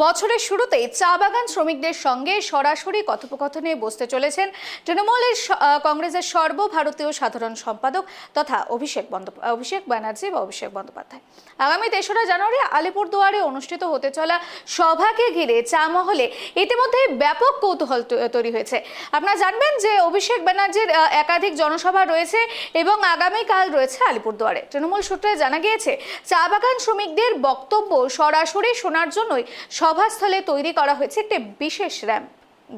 বছরের শুরুতেই চা বাগান শ্রমিকদের সঙ্গে সরাসরি কথোপকথনে বসতে চলেছেন তৃণমূলের কংগ্রেসের সর্বভারতীয় সাধারণ সম্পাদক তথা অভিষেক বন্দ্যোপাধ্যায়। আগামী ৩রা জানুয়ারি আলিপুরদুয়ারে অনুষ্ঠিত হতে চলা সভাকে ঘিরে চা মহলে ইতিমধ্যে ব্যাপক কৌতূহল তৈরি হয়েছে। আপনারা জানবেন যে অভিষেক ব্যানার্জির একাধিক জনসভা রয়েছে এবং আগামীকাল রয়েছে আলিপুরদুয়ারে। তৃণমূল সূত্রে জানা গিয়েছে চা বাগান শ্রমিকদের বক্তব্য সরাসরি শোনার জন্যই সভাস্থলে তৈরি করা হয়েছে একটি বিশেষ র্যাম্প।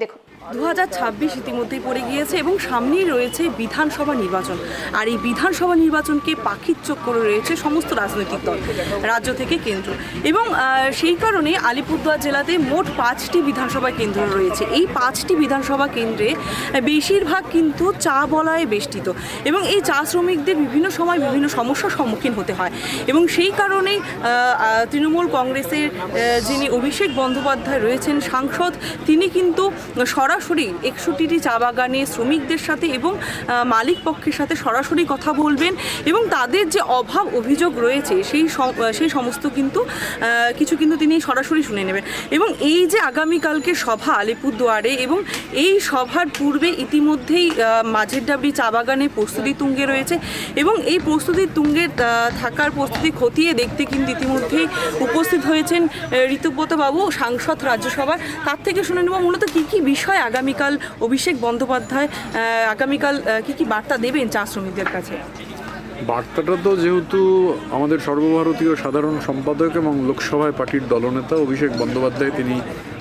দেখুন, 2026 ইতিমধ্যেই পড়ে গিয়েছে এবং সামনেই রয়েছে বিধানসভা নির্বাচন। আর এই বিধানসভা নির্বাচনকে পাখির চোখ করে রয়েছে সমস্ত রাজনৈতিক দল, রাজ্য থেকে কেন্দ্র। এবং সেই কারণে আলিপুরদুয়ার জেলাতে মোট 5টি বিধানসভা কেন্দ্র রয়েছে। এই 5টি বিধানসভা কেন্দ্রে বেশিরভাগ কিন্তু চা বলয়ে বেষ্টিত এবং এই চা শ্রমিকদের বিভিন্ন সময় বিভিন্ন সমস্যার সম্মুখীন হতে হয়। এবং সেই কারণেই তৃণমূল কংগ্রেসের যিনি অভিষেক বন্দ্যোপাধ্যায় রয়েছেন সাংসদ, তিনি কিন্তু সরাসরি 61টি চা বাগানে শ্রমিকদের সাথে এবং মালিক পক্ষের সাথে সরাসরি কথা বলবেন এবং তাদের যে অভাব অভিযোগ রয়েছে সেই সমস্ত কিন্তু তিনি সরাসরি শুনে নেবেন। এবং এই যে আগামীকালকে সভা আলিপুরদুয়ারে, এবং এই সভার পূর্বে ইতিমধ্যেই মাঝের ডাবরি চা বাগানে প্রস্তুতি তুঙ্গে রয়েছে এবং এই প্রস্তুতি তুঙ্গের থাকার প্রস্তুতি খতিয়ে দেখতে কিন্তু ইতিমধ্যেই উপস্থিত হয়েছেন ঋতুব্রত বাবু, সাংসদ রাজ্যসভার। তার থেকে শুনে নেব মূলত কী বিষয় আগামীকাল অভিষেক বন্দ্যোপাধ্যায় আগামীকাল কি বার্তা দেবেন চা শ্রমিকদের কাছে। বার্তাটা তো যেহেতু আমাদের সর্বভারতীয় সাধারণ সম্পাদক এবং লোকসভায় পার্টির দলনেতা অভিষেক বন্দ্যোপাধ্যায়, তিনি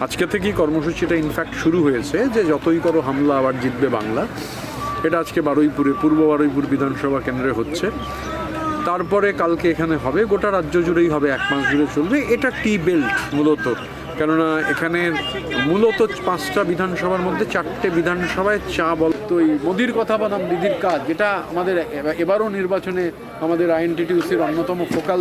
আজকে থেকেই কর্মসূচিটা ইনফ্যাক্ট শুরু হয়েছে যে যতই করো হামলা আবার জিতবে বাংলা। এটা আজকে পূর্ব বারুইপুর বিধানসভা কেন্দ্রে হচ্ছে, তারপরে কালকে এখানে হবে, গোটা রাজ্য জুড়েই হবে, 1 মাস জুড়ে চলবে। এটা টি বেল্ট মূলত, কেননা এখানে মূলত 5টা বিধানসভার মধ্যে 4টে বিধানসভায় চা বলতো এই মোদির কথা বনাম দিদির কাজ, যেটা আমাদের এবারও নির্বাচনে আমাদের আইএনটিটিউসির অন্যতম ফোকাল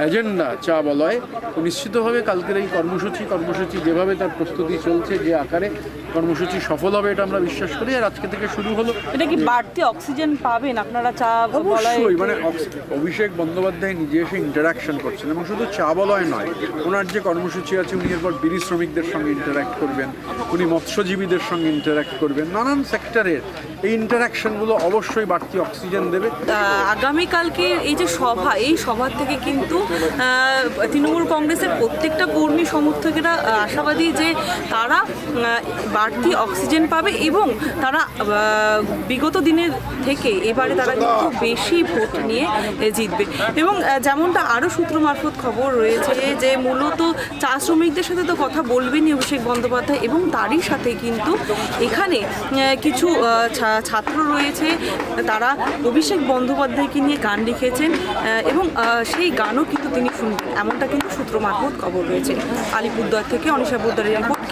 এজেন্ডা চা বলয়। তো নিশ্চিতভাবে কালকের এই কর্মসূচি যেভাবে তার প্রস্তুতি চলছে, যে আকারে কর্মসূচি সফল হবে এটা আমরা বিশ্বাস করি। আর আজকে থেকে শুরু হলো। এটা কি বাড়তি অক্সিজেন পাবেন আপনারা চা বলয়? মানে অভিষেক বন্দ্যোপাধ্যায় নিজে এসে ইন্টারাকশন করছেন এবং শুধু চা বলয় নয়, ওনার যে কর্মসূচি আছে, উনি এরপর বিড়ি শ্রমিকদের সঙ্গে ইন্টারাক্ট করবেন, উনি মৎস্যজীবীদের সঙ্গে ইন্টারাক্ট করবেন, নানান সেক্টরের এই ইন্টারাকশনগুলো অবশ্যই বাড়তি অক্সিজেন দেবে। আগামীকালকে এই যে সভা, এই সভা থেকে কিন্তু তৃণমূল কংগ্রেসের প্রত্যেকটা কর্মী সমর্থকেরা আশাবাদী যে তারা বাড়তি অক্সিজেন পাবে এবং তারা বিগত দিনের থেকে এবারে তারা কিন্তু বেশি ভোট নিয়ে জিতবে। এবং যেমনটা আরও সূত্র মারফত খবর রয়েছে যে মূলত চা শ্রমিকদের সাথে তো কথা বলবেনই অভিষেক বন্দ্যোপাধ্যায়, এবং তারই সাথে কিন্তু এখানে কিছু ছাত্র রয়েছে, তারা অভিষেক বন্দ্যোপাধ্যায়কে নিয়ে গান লিখেছেন এবং সেই গানও কিন্তু তিনি শুনবেন, এমনটা কিন্তু সূত্র মারফত খবর রয়েছে। আলিপুরদুয়ার থেকে অনিশা পোদ্দারের রিপোর্ট।